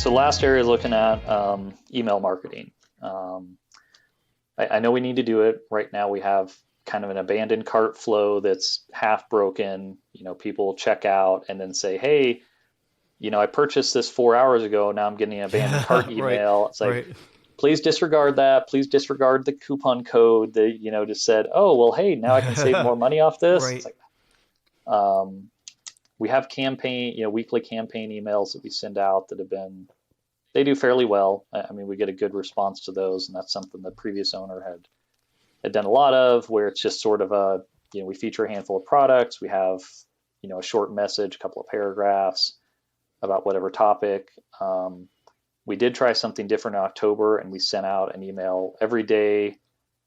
So the last area is looking at email marketing. I know we need to do it. Right now we have kind of an abandoned cart flow that's half broken. People check out and then say, hey, I purchased this 4 hours ago. Now I'm getting an abandoned cart Yeah, right, email. It's like, right. please disregard that. Please disregard the coupon code that, just said, oh, well, hey, now I can save more money off this. It's Right. like, um, we have weekly campaign emails that we send out that they do fairly well. I mean, we get a good response to those, and that's something the previous owner had done a lot of, where it's just sort of we feature a handful of products. We have, a short message, a couple of paragraphs about whatever topic. We did try something different in October, and we sent out an email every day.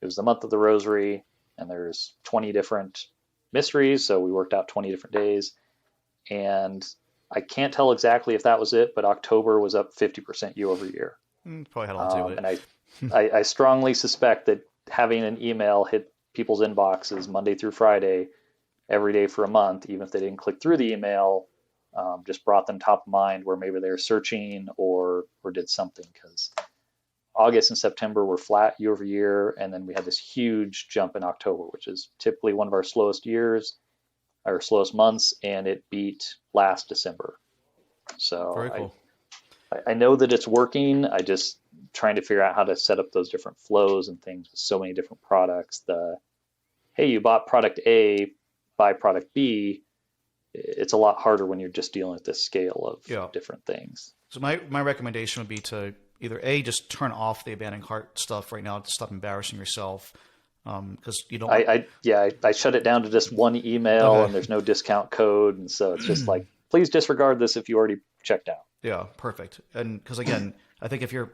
It was the month of the rosary, and there's 20 different mysteries, so we worked out 20 different days. And I can't tell exactly if that was it, but October was up 50% year over year. Probably had a lot to do And with I strongly suspect that having an email hit people's inboxes Monday through Friday, every day for a month, even if they didn't click through the email, just brought them top of mind where maybe they were searching or did something. Because August and September were flat year over year, and then we had this huge jump in October, which is typically one of our slowest years, our slowest months, and it beat last December. it. So Very cool. I know that it's working. I just trying to figure out how to set up those different flows and things with so many different products. Hey, you bought product A, buy product B. It's a lot harder when you're just dealing with this scale Yeah. of different things. So my recommendation would be to either A, just turn off the abandoned cart stuff right now to stop embarrassing yourself, because you don't want. I shut it down to just one email, Okay. and there's no discount code, and so it's just like, please disregard this if you already checked out. Yeah, perfect. And because again, I think if your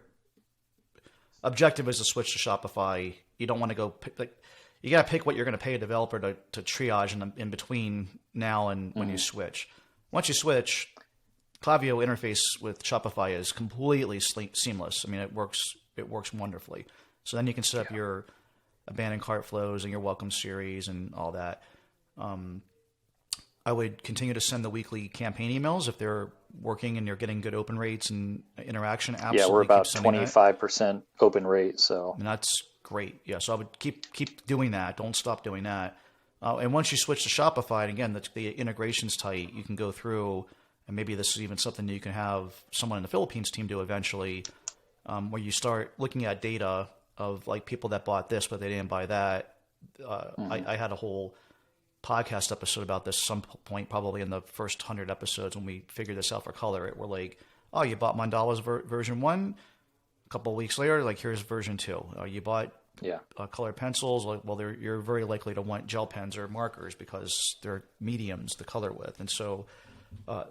objective is to switch to Shopify, you don't want to go pick, like, you got to pick what you're going to pay a developer to triage in between now and when you switch. Once you switch, Klaviyo interface with Shopify is completely seamless. I mean, it works wonderfully. So then you can set up your abandoned cart flows and your welcome series and all that. I would continue to send the weekly campaign emails if they're working and you're getting good open rates and interaction. Yeah, we're Absolutely keep about sending that. 25% open rate. So And that's great. Yeah, so I would keep doing that. Don't stop doing that. And once you switch to Shopify, and again, the integration's tight, you can go through, and maybe this is even something that you can have someone in the Philippines team do eventually, where you start looking at data of like people that bought this but they didn't buy that. I had a whole podcast episode about this some point, probably in the first 100 episodes when we figured this out for color. We're like, oh, you bought Mandala's version 1. A couple of weeks later, like, here's version 2. You bought yeah, colored pencils. Like, well, you're very likely to want gel pens or markers because they're mediums, the color width. And so,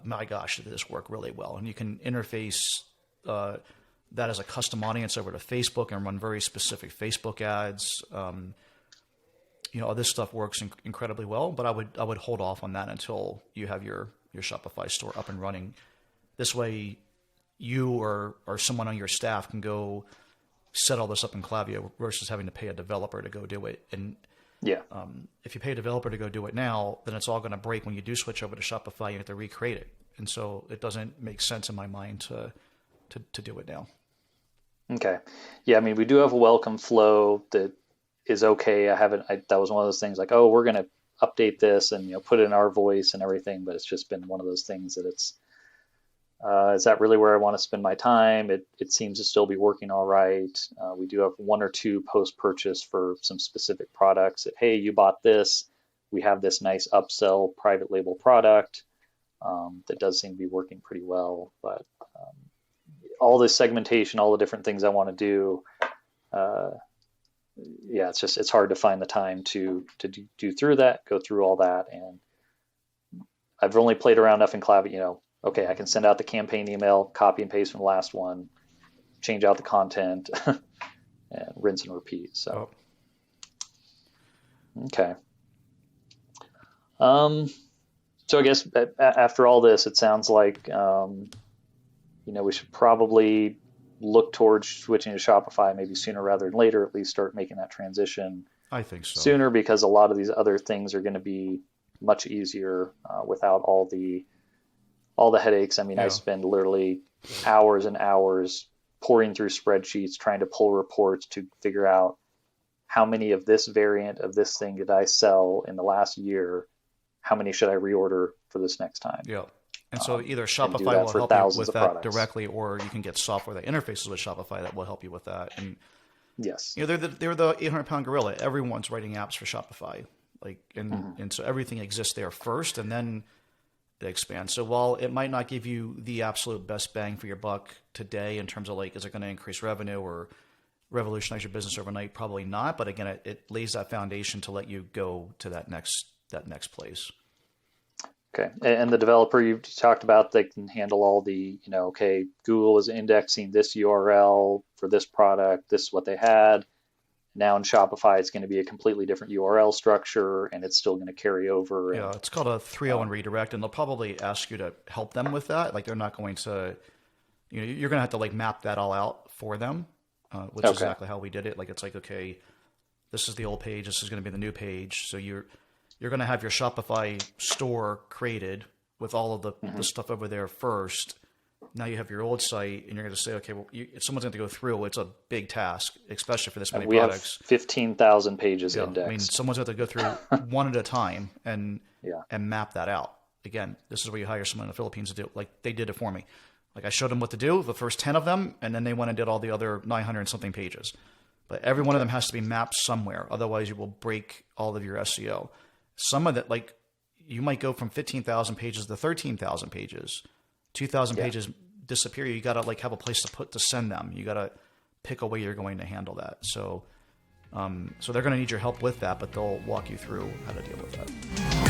my gosh, did this work really well. And you can interface that as a custom audience over to Facebook and run very specific Facebook ads. This stuff works incredibly well, but I would hold off on that until you have your Shopify store up and running. This way, you or someone on your staff can go set all this up in Klaviyo versus having to pay a developer to go do it. And yeah, if you pay a developer to go do it now, then it's all going to break when you do switch over to Shopify. You have to recreate it, and so it doesn't make sense in my mind to do it now. okay, yeah. I mean, we do have a welcome flow that is okay. That was one of those things like, oh, we're going to update this and put it in our voice and everything, but it's just been one of those things that is that really where I want to spend my time? It seems to still be working all right. We do have one or two post-purchase for some specific products that, hey, you bought this. We have this nice upsell private label product that does seem to be working pretty well. But all this segmentation, all the different things I want to do, yeah, it's hard to find the time to do through that, go through all that. And I've only played around enough in Klaviyo, okay, I can send out the campaign email, copy and paste from the last one, change out the content, and rinse and repeat. So, okay. So I guess after all this, it sounds like, we should probably look towards switching to Shopify maybe sooner rather than later, at least start making that transition I think so. sooner, because a lot of these other things are going to be much easier without all the headaches. I mean, I Yeah. spend literally hours and hours pouring through spreadsheets, trying to pull reports to figure out how many of this variant of this thing did I sell in the last year? How many should I reorder for this next time? Yeah. And so either And do Shopify that will for help you thousands with of that products. directly, or you can get software that interfaces with Shopify that will help you with that. And Yes. they're the 800-pound gorilla. Everyone's writing apps for Shopify, like, Mm-hmm. and so everything exists there first, and then it expands. So while it might not give you the absolute best bang for your buck today in terms of like, is it going to increase revenue or revolutionize your business overnight? Probably not. But again, it lays that foundation to let you go to that next place. Okay. And the developer you talked about, they can handle all the, okay, Google is indexing this URL for this product. This is what they had. Now in Shopify, it's going to be a completely different URL structure, and it's still going to carry over. Yeah, And it's called a 301 redirect, and they'll probably ask you to help them with that. Like they're not going to, you're going to have to like map that all out for them, which is okay. exactly how we did it. Like it's like, okay, this is the old page, this is going to be the new page. So you're going to have your Shopify store created with all of the stuff over there first. Now you have your old site, and you're going to say, okay, well, if someone's going to go through, it's a big task, especially for this many We have products. 15,000 pages Yeah, indexed. I mean, someone's going to go through one at a time and Yeah. map that out. Again, this is where you hire someone in the Philippines to do it. Like they did it for me. Like I showed them what to do, the first 10 of them, and then they went and did all the other 900 and something pages. But every one of them has to be mapped somewhere. Otherwise, you will break all of your SEO. Some of that, like you might go from 15,000 pages to 13,000 pages. 2,000 pages disappear. You got to like have a place to send them. You got to pick a way you're going to handle that. So they're going to need your help with that, but they'll walk you through how to deal with that.